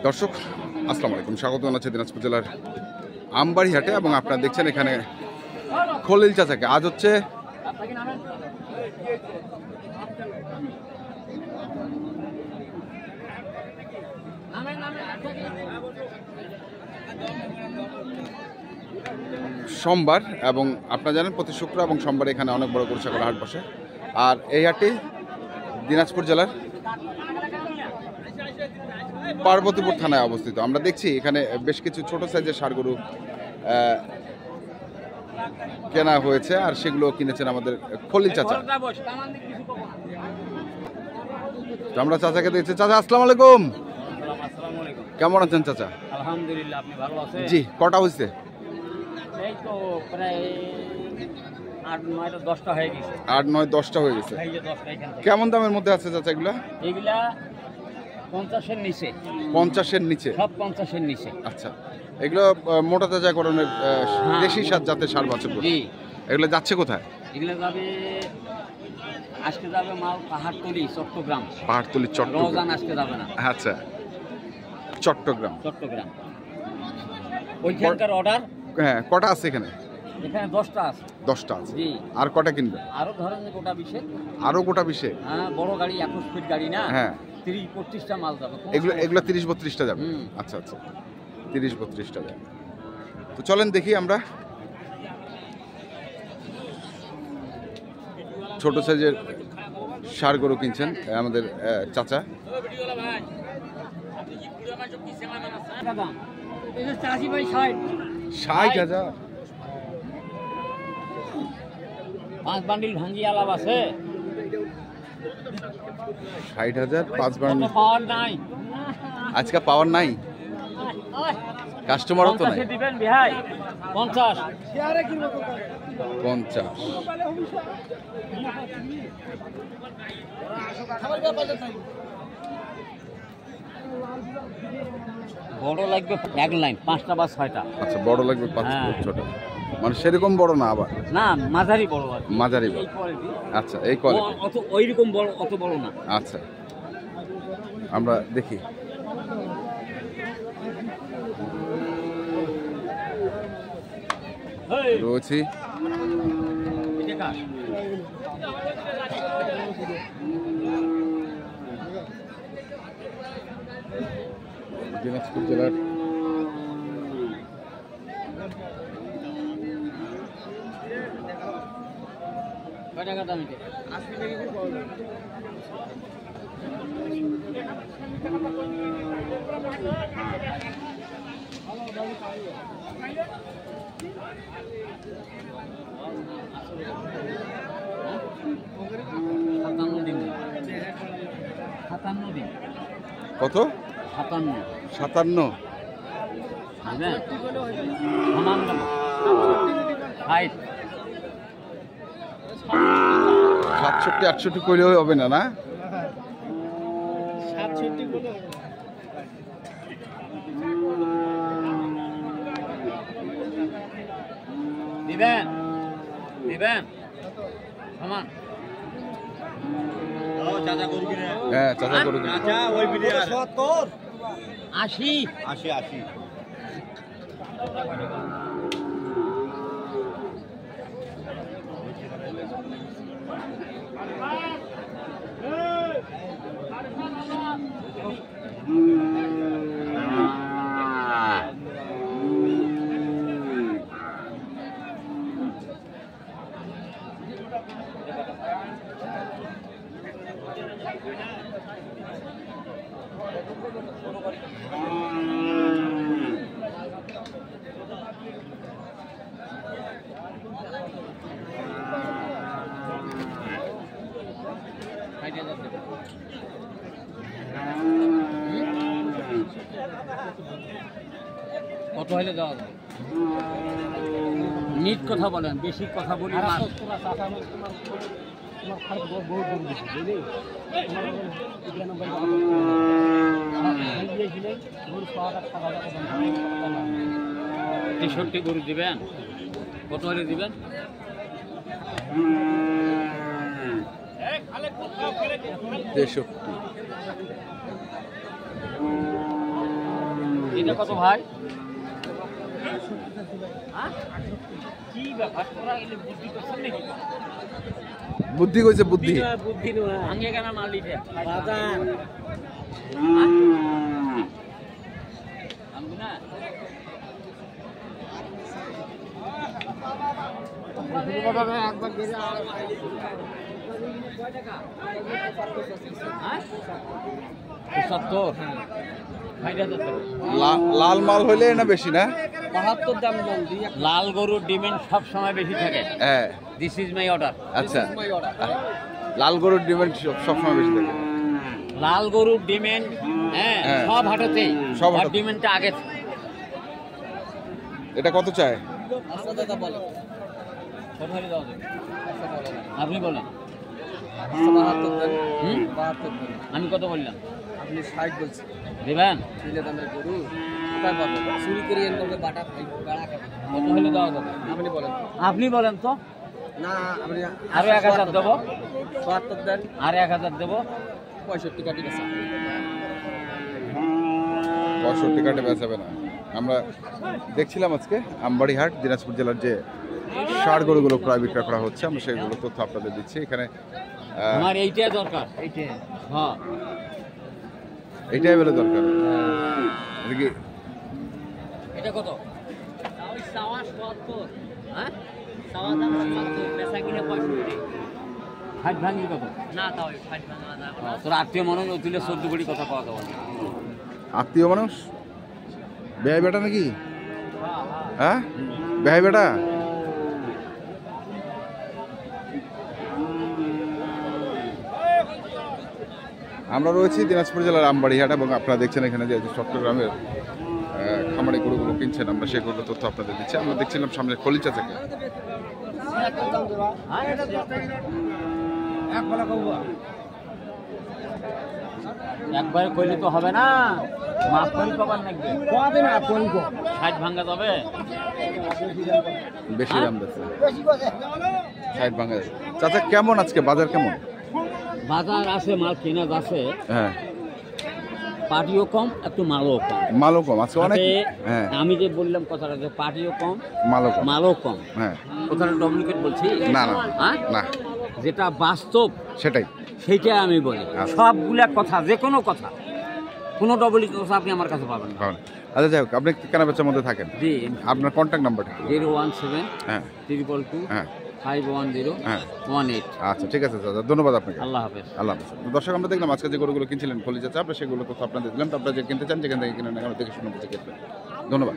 দর্শক আসসালামু আলাইকুম, স্বাগত জানাচ্ছি দিনাজপুর জেলার আমবাড়ি হাটে এবং আপনারা দেখছেন এখানে খলিল চাচাকে। আজ হচ্ছে সোমবার এবং আপনারা জানেন প্রতি শুক্র এবং সোমবার এখানে অনেক বড় গরু ছাগলের হাট বসে। আর এই হাটটি দিনাজপুর জেলার পার্বতীপুর থানায় অবস্থিত। আমরা দেখছি এখানে বেশ কিছু ছোট সাইজের ষাঁড় গরু কেনা হয়েছে আর সেগুলো কিনেছেন আমাদের খলিল চাচা। তো আমরা চাচাকে দেখছি। চাচা আসসালামু আলাইকুম। কেমন আছেন চাচা? আলহামদুলিল্লাহ, আপনি ভালো আছেন? জি। কটা হয়েছে? এই তো প্রায় 8-9-10টা হয়ে গেছে। 8-9-10টা হয়ে গেছে। এই যে 10টা এখান থেকে। কেমন দামের মধ্যে আছে চাচা এগুলা? এগুলা 50-এর নিচে। 50-এর নিচে? সব 50-এর নিচে। আচ্ছা, এগুলো মোটা তাজাকরণের দেশি জাতের ষাঁড় বাছুর গরু। জি। এগুলো যাচ্ছে কোথায়? এগুলা যাবে আজকে যাবে মাল পাহাড়তলি চট্টগ্রাম। পাহাড়তলি চট্টগ্রাম। রওজান আজকে যাবে না। আচ্ছা, চট্টগ্রাম। ওইখানকার অর্ডার। হ্যাঁ, কটা আছে এখানে? এখানে 10টা আছে। 10টা আছে। জি। আর কটা কিনবে? আরো ধরেন যে গোটা 20। আরো গোটা 20? হ্যাঁ, বড় গাড়ি 21 ফিট গাড়ি না। হ্যাঁ, 30-32টা মাল যাবে। এগুলো 30-32টা যাবে। আচ্ছা আচ্ছা, 30-32টা যাবে। তো চলেন দেখি আমরা ছোট সাইজের ষাঁড় গরু কিনছেন আমাদের চাচা। 60,000? 5 বান্ডিল ভাঙ্গি আলাপ আছে। 60,000 5 বান্ডিল? পাওয়ার নাই আজকে, পাওয়ার নাই। কাস্টমারও তো নাই। দিবেন ভাই 50। 50। বড় লাগবে 1 লাইন 5টা বা 6টা। আচ্ছা, বড় লাগবে 5 ছোট, মানে সেরকম বড় না, আবার না মাঝারি বড় আছে। মাঝারি বড়। আচ্ছা, এই কোয়ালিটি। অত ওইরকম বড়, অত বড় না। আচ্ছা, আমরা দেখি। রয়েছি দিনাজপুর জেলার কত? 57। 67-68 করলেও হবে না? না, 67 দিবেন দিবেন সমান। চাচা গরু কিনে। হ্যাঁ, চাচা গরু কিনে। চাচা ওই বিলে 70 80 80 80। কত হলে দেওয়া যাবে? নিট কথা বলেন, বেশি কথা বলি না। তেষট্টি গরু দিবেন, কত হলে দিবেন? এটা কত ভাই? কি ব্যাপার, তোরা এলে বুদ্ধি করছেন নাকি? বুদ্ধি কইছে বুদ্ধি। বুদ্ধি নয়, আগে কেন মাল দিতে বাজার আমি না লাল মাল হইলে না বেশি না? ৭৫ দাম লাল গরুর ডিমান্ড সব সময় বেশি থাকে। হ্যাঁ, দিস ইজ মাই অর্ডার। আচ্ছা, লাল গরুর ডিমান্ড সবসময় বেশি থাকে। লাল গরুর ডিমান্ড হ্যাঁ সব হাটেতেই, সব সব হাটেতে। ডিমান্ডটা আগে। এটা কত চায়? আপনি বলেন। আমি কত বললাম? আপনি 60 বলছেন দেবেন? দিলে দামের গরু কোথায় পাবো? চুরি করে এনে করবে বাটা খাই বেড়া খাবে। কত হলে দেওয়া যাবে? আপনি বলেন। আপনি বলেন তো। না আপনি আরো ১,০০০ দেবো। ৭২ দেন, আর ১,০০০ দেবো। 65 কাটি গেছে। 65 কাটে বেচাবে না। আমরা দেখছিলাম আজকে আমবাড়ি হাট দিনাজপুর জেলার যে ষাঁড় গরুগুলো ক্রয় বিক্রয় করা হচ্ছে, আমরা সেইগুলো তথ্য আপনাদের দিচ্ছি। এখানে আমার এইটাই দরকার। এইটাই হ্যাঁ, এটাই বলে দরকার। এটা কি এটা কত? সাওয়া ৭০। হ্যাঁ, সাওয়া দাম ৭০, বেচা কিনে 65। ষাট ভাঙি কত? না তাও 60 ভাঙা যাবে না। তোর আত্মীয় মনে হয় তুলে ১৪ কোটি কথা পাওয়া যাবে না। আত্মীয় মানুষ? বেহাই বেটা নাকি? হ্যাঁ, বেহাই বেটা। আমরা রয়েছি দিনাজপুর জেলার আমবাড়ি হাট এবং আপনারা দেখছেন এখানে যে চট্টগ্রামের খামারি গরুগুলো কিনছেন, আমরা সেগুলো তথ্য আপনাদের দিচ্ছি। আমরা দেখছিলাম সামনে খলিচা থেকে। একবারে কইলে তো হবে না, মাপ করি কবার লাগবে। 60 ভাঙা যাবে? বেশি দাম দিচ্ছে, 60 ভাঙা যাচ্ছে। চাচা কেমন আজকে বাজার কেমন? বাজার আছে, মাল কেনা আছে, হ্যাঁ, পাটিও কম, একটু মালও কম। মালও কম আজকে অনেক। হাটে হ্যাঁ, আমি যে বললাম কথাটা, যে পাটিও কম, মালও কম। মালও কম। হ্যাঁ, কথাটা ডুপ্লিকেট বলছি না না হ্যাঁ? না, যেটা বাস্তব সেটাই। সেইটাই আমি বলি। আচ্ছা। সবগুলা কথা, যে কোনো কথা, কোনো ডুপ্লিকেট কথা আপনি আমার কাছে পাবেন না। ভালো। আচ্ছা যাই হোক, আপনি কেনা বেচার মধ্যে থাকেন, জি, আপনার কন্ট্যাক্ট নাম্বারটা? 017 হ্যাঁ 222 হ্যাঁ 510 হ্যাঁ 18। আচ্ছা ঠিক আছে দাদা, ধন্যবাদ আপনাকে। আল্লাহ হাফেজ। আল্লাহ হাফেজ। দর্শক, আমরা দেখলাম আজকে যে গরুগুলো কিনছিলেন খলিচা চাচা, আমরা সেগুলো তো আপনাদের দিলাম। তো আপনারা যে কিনতে চান যেখান থেকে কিনেন, এখানে থেকে শুনে বুঝে কিনবেন। ধন্যবাদ।